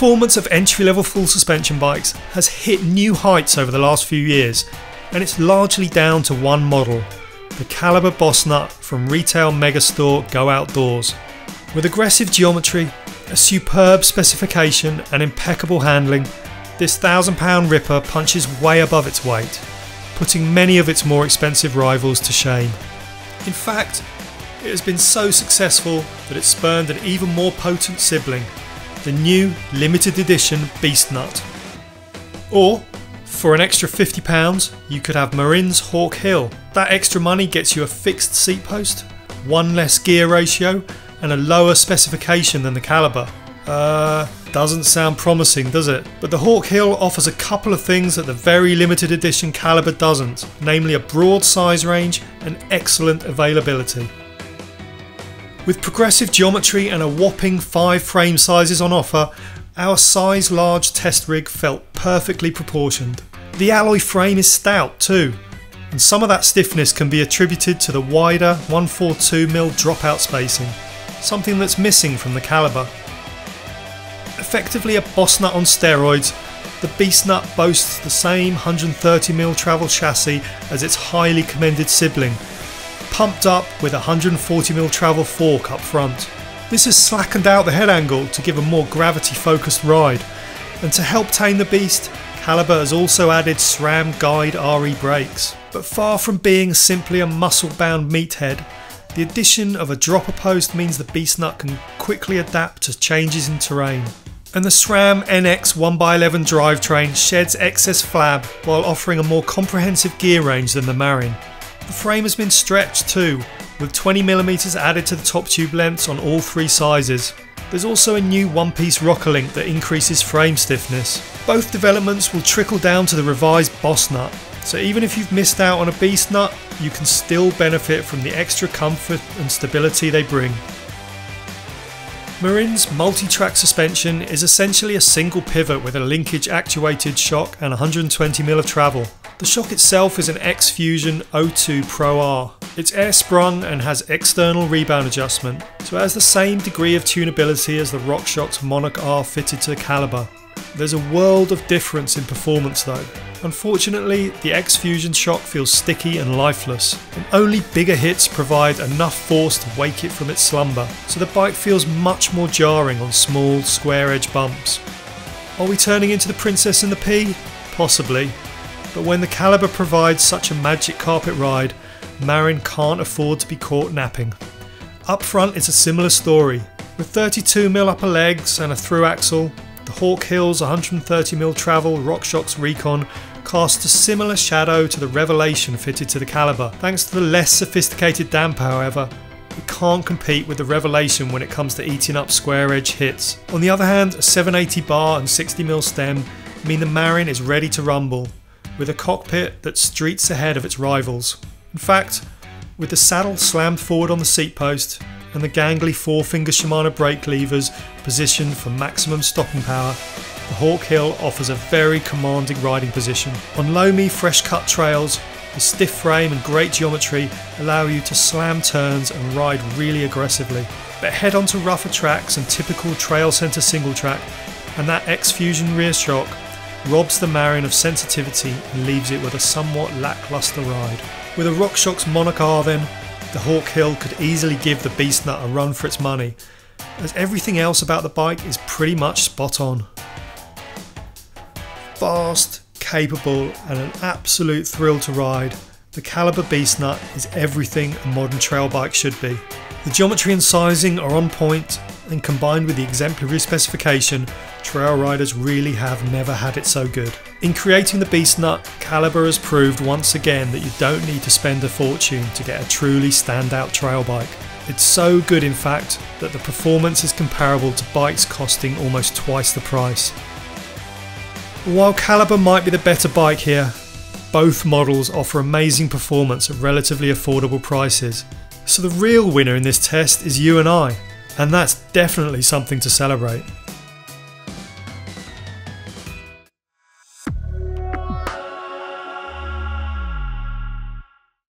performance of entry-level full suspension bikes has hit new heights over the last few years, and it's largely down to one model, the Calibre Bossnut from retail megastore Go Outdoors. With aggressive geometry, a superb specification and impeccable handling, this £1,000 ripper punches way above its weight, putting many of its more expensive rivals to shame. In fact, it has been so successful that it spurned an even more potent sibling, the new limited edition Beastnut. Or, for an extra £50, you could have Marin Hawk Hill. That extra money gets you a fixed seat post, one less gear ratio, and a lower specification than the Calibre. Doesn't sound promising, does it? But the Hawk Hill offers a couple of things that the very limited edition Calibre doesn't, namely a broad size range and excellent availability. With progressive geometry and a whopping 5 frame sizes on offer, our size large test rig felt perfectly proportioned. The alloy frame is stout too, and some of that stiffness can be attributed to the wider 142mm dropout spacing, something that's missing from the Calibre. Effectively a Bossnut on steroids, the Beastnut boasts the same 130mm travel chassis as its highly commended sibling, pumped up with a 140mm travel fork up front. This has slackened out the head angle to give a more gravity focused ride, and to help tame the beast, Calibre has also added SRAM Guide RE brakes. But far from being simply a muscle bound meathead, the addition of a dropper post means the Beastnut can quickly adapt to changes in terrain. And the SRAM NX 1x11 drivetrain sheds excess flab while offering a more comprehensive gear range than the Marin. The frame has been stretched too, with 20mm added to the top tube lengths on all 3 sizes. There's also a new one-piece rocker link that increases frame stiffness. Both developments will trickle down to the revised Bossnut, so even if you've missed out on a Beastnut, you can still benefit from the extra comfort and stability they bring. Marin's multi-track suspension is essentially a single pivot with a linkage actuated shock and 120mm of travel. The shock itself is an X-Fusion O2 Pro R. It's air sprung and has external rebound adjustment, so it has the same degree of tunability as the RockShox Monarch R fitted to the Calibre. There's a world of difference in performance though. Unfortunately, the X-Fusion shock feels sticky and lifeless, and only bigger hits provide enough force to wake it from its slumber, so the bike feels much more jarring on small, square edge bumps. Are we turning into the Princess and the Pea? Possibly, but when the Calibre provides such a magic carpet ride, Marin can't afford to be caught napping. Up front it's a similar story, with 32mm upper legs and a through axle. The Hawk Hill's 130mm travel RockShox Recon casts a similar shadow to the Revelation fitted to the Calibre. Thanks to the less sophisticated damper, however, it can't compete with the Revelation when it comes to eating up square edge hits. On the other hand, a 780 bar and 60mm stem mean the Marin is ready to rumble, with a cockpit that streets ahead of its rivals. In fact, with the saddle slammed forward on the seat post and the gangly 4-finger Shimano brake levers positioned for maximum stopping power, the Hawk Hill offers a very commanding riding position. On loamy, fresh-cut trails, the stiff frame and great geometry allow you to slam turns and ride really aggressively. But head onto rougher tracks and typical trail centre single track, and that X-Fusion rear shock robs the Marin of sensitivity and leaves it with a somewhat lacklustre ride. With a RockShox Monarch R then, the Hawk Hill could easily give the Beastnut a run for its money, as everything else about the bike is pretty much spot on. Fast, capable and an absolute thrill to ride, the Calibre Beastnut is everything a modern trail bike should be. The geometry and sizing are on point, and combined with the exemplary specification, trail riders really have never had it so good. In creating the Beastnut, Calibre has proved once again that you don't need to spend a fortune to get a truly standout trail bike. It's so good in fact that the performance is comparable to bikes costing almost twice the price. While Calibre might be the better bike here, both models offer amazing performance at relatively affordable prices. So the real winner in this test is you and I, and that's definitely something to celebrate.